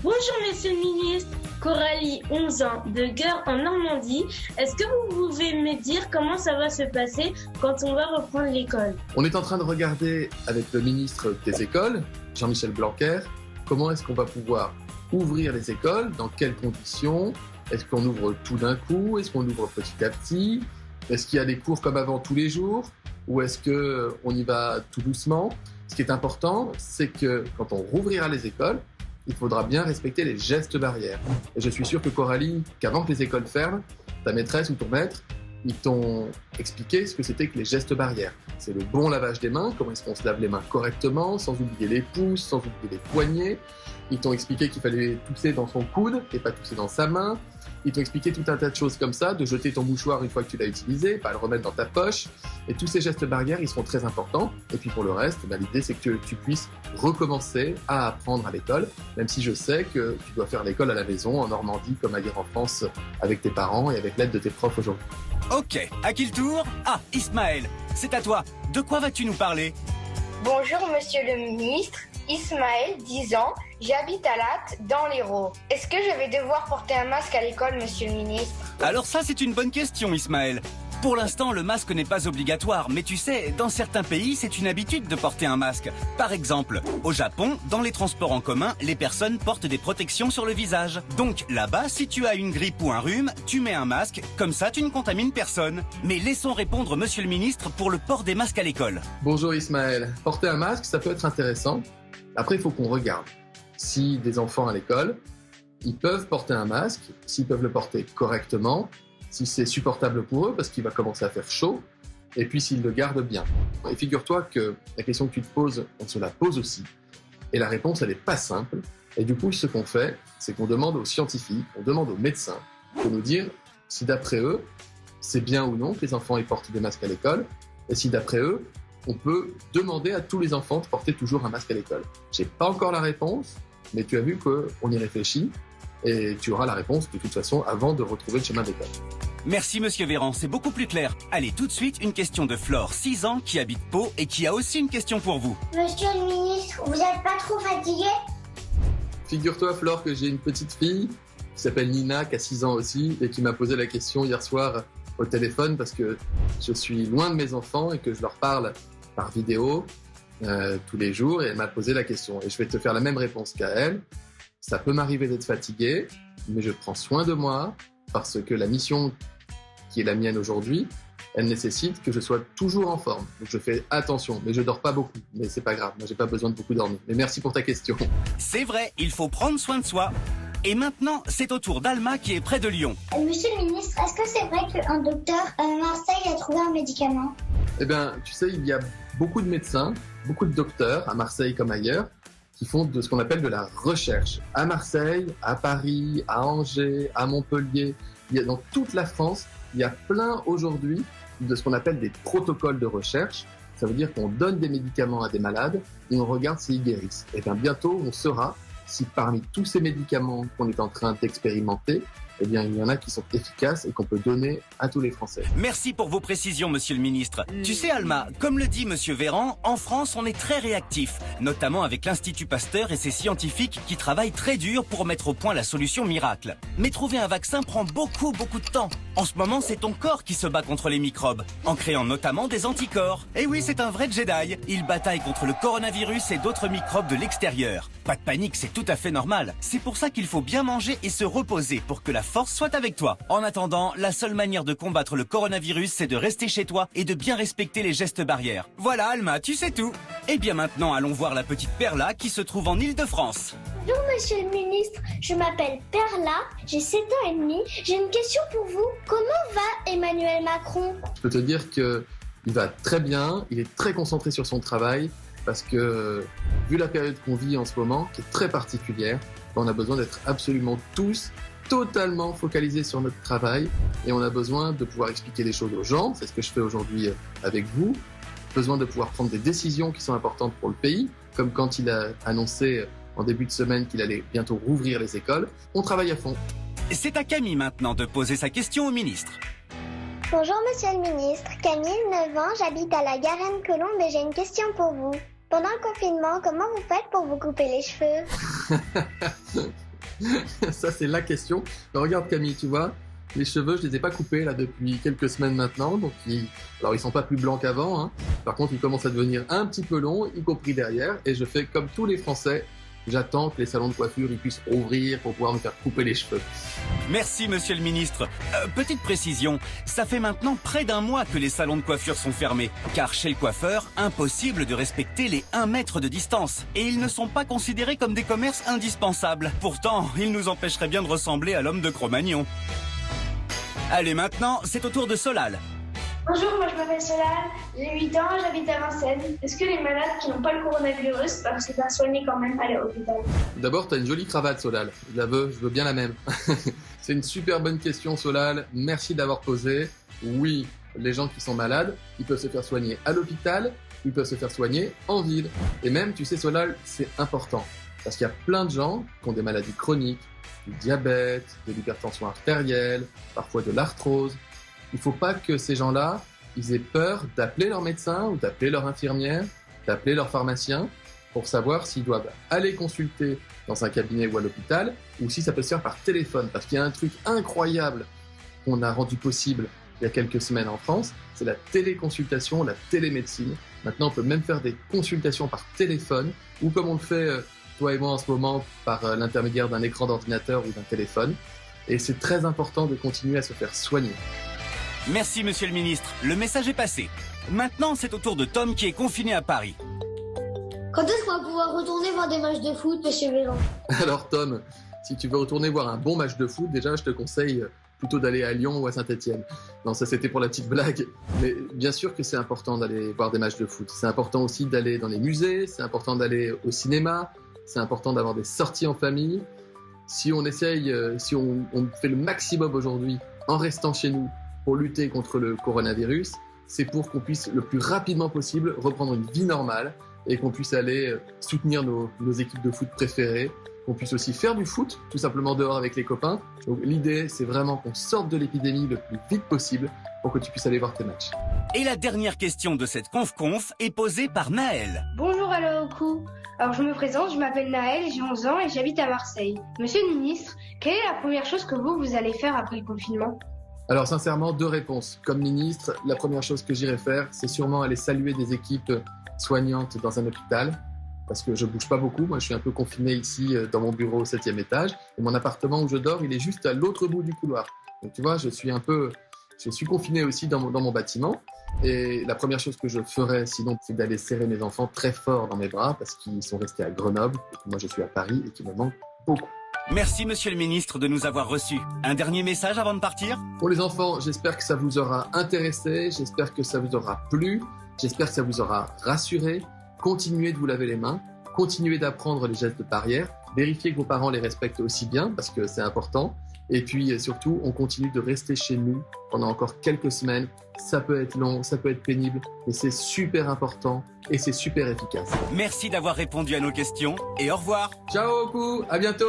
Bonjour Monsieur le Ministre, Coralie, 11 ans, de Gurs en Normandie. Est-ce que vous pouvez me dire comment ça va se passer quand on va reprendre l'école? On est en train de regarder avec le ministre des Écoles, Jean-Michel Blanquer, comment est-ce qu'on va pouvoir ouvrir les écoles, dans quelles conditions, est-ce qu'on ouvre tout d'un coup, est-ce qu'on ouvre petit à petit, est-ce qu'il y a des cours comme avant tous les jours, ou est-ce qu'on y va tout doucement? Ce qui est important, c'est que quand on rouvrira les écoles, il faudra bien respecter les gestes barrières. Et je suis sûr que Coralie, qu'avant que les écoles ferment, ta maîtresse ou ton maître, ils t'ont expliqué ce que c'était que les gestes barrières. C'est le bon lavage des mains, comment est-ce qu'on se lave les mains correctement, sans oublier les pouces, sans oublier les poignets. Ils t'ont expliqué qu'il fallait tousser dans son coude et pas tousser dans sa main. Ils t'ont expliqué tout un tas de choses comme ça, de jeter ton mouchoir une fois que tu l'as utilisé, pas le remettre dans ta poche. Et tous ces gestes barrières, ils seront très importants. Et puis pour le reste, l'idée c'est que tu puisses recommencer à apprendre à l'école, même si je sais que tu dois faire l'école à la maison, en Normandie, comme ailleurs en France, avec tes parents et avec l'aide de tes profs aujourd'hui. Ok, à qui le tour? Ah, Ismaël, c'est à toi. De quoi vas-tu nous parler? Bonjour Monsieur le Ministre, Ismaël, 10 ans, j'habite à Latte, dans l'Hérault. Est-ce que je vais devoir porter un masque à l'école, Monsieur le Ministre? Alors ça, c'est une bonne question, Ismaël. Pour l'instant, le masque n'est pas obligatoire, mais tu sais, dans certains pays, c'est une habitude de porter un masque. Par exemple, au Japon, dans les transports en commun, les personnes portent des protections sur le visage. Donc là-bas, si tu as une grippe ou un rhume, tu mets un masque, comme ça tu ne contamines personne. Mais laissons répondre Monsieur le Ministre pour le port des masques à l'école. Bonjour Ismaël. Porter un masque, ça peut être intéressant. Après, il faut qu'on regarde. Si des enfants à l'école, ils peuvent porter un masque, s'ils peuvent le porter correctement, si c'est supportable pour eux, parce qu'il va commencer à faire chaud, et puis s'ils le gardent bien. Et figure-toi que la question que tu te poses, on se la pose aussi. Et la réponse, elle n'est pas simple. Et du coup, ce qu'on fait, c'est qu'on demande aux scientifiques, on demande aux médecins de nous dire si d'après eux, c'est bien ou non que les enfants ils portent des masques à l'école, et si d'après eux, on peut demander à tous les enfants de porter toujours un masque à l'école. J'ai pas encore la réponse, mais tu as vu qu'on y réfléchit, et tu auras la réponse de toute façon avant de retrouver le chemin de l'école. Merci Monsieur Véran, c'est beaucoup plus clair. Allez, tout de suite, une question de Flore, 6 ans, qui habite Pau et qui a aussi une question pour vous. Monsieur le ministre, vous n'êtes pas trop fatigué? Figure-toi, Flore, que j'ai une petite fille qui s'appelle Nina, qui a 6 ans aussi, et qui m'a posé la question hier soir au téléphone parce que je suis loin de mes enfants et que je leur parle par vidéo tous les jours, et elle m'a posé la question. Et je vais te faire la même réponse qu'à elle. Ça peut m'arriver d'être fatigué, mais je prends soin de moi parce que la mission qui est la mienne aujourd'hui, elle nécessite que je sois toujours en forme. Donc je fais attention, mais je dors pas beaucoup. Mais c'est pas grave, moi j'ai pas besoin de beaucoup dormir. Mais merci pour ta question. C'est vrai, il faut prendre soin de soi. Et maintenant, c'est au tour d'Alma qui est près de Lyon. Monsieur le ministre, est-ce que c'est vrai qu'un docteur à Marseille a trouvé un médicament? Eh bien, tu sais, il y a beaucoup de médecins, beaucoup de docteurs, à Marseille comme ailleurs, qui font de ce qu'on appelle de la recherche. À Marseille, à Paris, à Angers, à Montpellier, dans toute la France, il y a plein aujourd'hui de ce qu'on appelle des protocoles de recherche. Ça veut dire qu'on donne des médicaments à des malades et on regarde s'ils guérissent. Et bien bientôt, on saura si parmi tous ces médicaments qu'on est en train d'expérimenter, eh bien, il y en a qui sont efficaces et qu'on peut donner à tous les Français. Merci pour vos précisions, Monsieur le Ministre. Tu sais, Alma, comme le dit Monsieur Véran, en France, on est très réactif, notamment avec l'Institut Pasteur et ses scientifiques qui travaillent très dur pour mettre au point la solution miracle. Mais trouver un vaccin prend beaucoup de temps. En ce moment, c'est ton corps qui se bat contre les microbes, en créant notamment des anticorps. Et oui, c'est un vrai Jedi. Il bataille contre le coronavirus et d'autres microbes de l'extérieur. Pas de panique, c'est tout à fait normal. C'est pour ça qu'il faut bien manger et se reposer pour que la force soit avec toi. En attendant, la seule manière de combattre le coronavirus, c'est de rester chez toi et de bien respecter les gestes barrières. Voilà, Alma, tu sais tout. Et bien maintenant, allons voir la petite Perla qui se trouve en Île-de-France. Bonjour Monsieur le ministre, je m'appelle Perla, j'ai 7 ans et demi. J'ai une question pour vous. Comment va Emmanuel Macron? Je peux te dire qu'il va très bien, il est très concentré sur son travail parce que, vu la période qu'on vit en ce moment, qui est très particulière, on a besoin d'être absolument tous totalement focalisés sur notre travail et on a besoin de pouvoir expliquer les choses aux gens, c'est ce que je fais aujourd'hui avec vous, besoin de pouvoir prendre des décisions qui sont importantes pour le pays, comme quand il a annoncé en début de semaine qu'il allait bientôt rouvrir les écoles. On travaille à fond. C'est à Camille maintenant de poser sa question au ministre. Bonjour Monsieur le ministre, Camille, 9 ans, j'habite à la Garenne-Colombe et j'ai une question pour vous. Pendant le confinement, comment vous faites pour vous couper les cheveux? Ça, c'est la question. Alors, regarde Camille, tu vois, les cheveux, je les ai pas coupés là depuis quelques semaines maintenant, donc alors ils sont pas plus blancs qu'avant, hein. Par contre, ils commencent à devenir un petit peu longs, y compris derrière, et je fais comme tous les Français, j'attends que les salons de coiffure ils puissent ouvrir pour pouvoir me faire couper les cheveux. Merci, monsieur le ministre. Petite précision, ça fait maintenant près d'un mois que les salons de coiffure sont fermés, car chez le coiffeur, impossible de respecter les 1 mètre de distance. Et ils ne sont pas considérés comme des commerces indispensables. Pourtant, ils nous empêcheraient bien de ressembler à l'homme de Cro-Magnon. Allez, maintenant, c'est au tour de Solal. Bonjour, moi je m'appelle Solal, j'ai 8 ans, j'habite à Vincennes. Est-ce que les malades qui n'ont pas le coronavirus peuvent se faire soigner quand même à l'hôpital? D'abord, t'as une jolie cravate, Solal. Je veux bien la même. C'est une super bonne question, Solal. Merci d'avoir posé. Oui, les gens qui sont malades, ils peuvent se faire soigner à l'hôpital, ils peuvent se faire soigner en ville. Et même, tu sais, Solal, c'est important. Parce qu'il y a plein de gens qui ont des maladies chroniques, du diabète, de l'hypertension artérielle, parfois de l'arthrose. Il ne faut pas que ces gens-là, ils aient peur d'appeler leur médecin ou d'appeler leur infirmière, d'appeler leur pharmacien pour savoir s'ils doivent aller consulter dans un cabinet ou à l'hôpital ou si ça peut se faire par téléphone. Parce qu'il y a un truc incroyable qu'on a rendu possible il y a quelques semaines en France, c'est la téléconsultation, la télémédecine. Maintenant, on peut même faire des consultations par téléphone ou comme on le fait, toi et moi en ce moment, par l'intermédiaire d'un écran d'ordinateur ou d'un téléphone. Et c'est très important de continuer à se faire soigner. Merci, monsieur le ministre. Le message est passé. Maintenant, c'est au tour de Tom qui est confiné à Paris. Quand est-ce qu'on va pouvoir retourner voir des matchs de foot, monsieur Véran? Alors Tom, si tu veux retourner voir un bon match de foot, déjà je te conseille plutôt d'aller à Lyon ou à Saint-Etienne. Non, ça c'était pour la petite blague. Mais bien sûr que c'est important d'aller voir des matchs de foot. C'est important aussi d'aller dans les musées, c'est important d'aller au cinéma, c'est important d'avoir des sorties en famille. Si on essaye, si on fait le maximum aujourd'hui en restant chez nous pour lutter contre le coronavirus, c'est pour qu'on puisse le plus rapidement possible reprendre une vie normale et qu'on puisse aller soutenir nos équipes de foot préférées, qu'on puisse aussi faire du foot, tout simplement dehors avec les copains. Donc l'idée, c'est vraiment qu'on sorte de l'épidémie le plus vite possible pour que tu puisses aller voir tes matchs. Et la dernière question de cette conf est posée par Naël. Bonjour à l'OCU. Alors je me présente, je m'appelle Naël, j'ai 11 ans et j'habite à Marseille. Monsieur le ministre, quelle est la première chose que vous allez faire après le confinement? Alors sincèrement, 2 réponses. Comme ministre, la première chose que j'irai faire, c'est sûrement aller saluer des équipes soignantes dans un hôpital, parce que je bouge pas beaucoup. Moi, je suis un peu confiné ici dans mon bureau au 7e étage, et mon appartement où je dors, il est juste à l'autre bout du couloir. Donc tu vois, je suis confiné aussi dans mon bâtiment, et la première chose que je ferais sinon, c'est d'aller serrer mes enfants très fort dans mes bras, parce qu'ils sont restés à Grenoble, et que moi je suis à Paris, et qu'ils me manquent beaucoup. Merci, monsieur le ministre, de nous avoir reçus. Un dernier message avant de partir? Pour les enfants, j'espère que ça vous aura intéressé, j'espère que ça vous aura plu, j'espère que ça vous aura rassuré. Continuez de vous laver les mains, continuez d'apprendre les gestes barrières, vérifiez que vos parents les respectent aussi bien, parce que c'est important. Et puis surtout, on continue de rester chez nous pendant encore quelques semaines. Ça peut être long, ça peut être pénible, mais c'est super important et c'est super efficace. Merci d'avoir répondu à nos questions et au revoir. Ciao, Oku, à bientôt.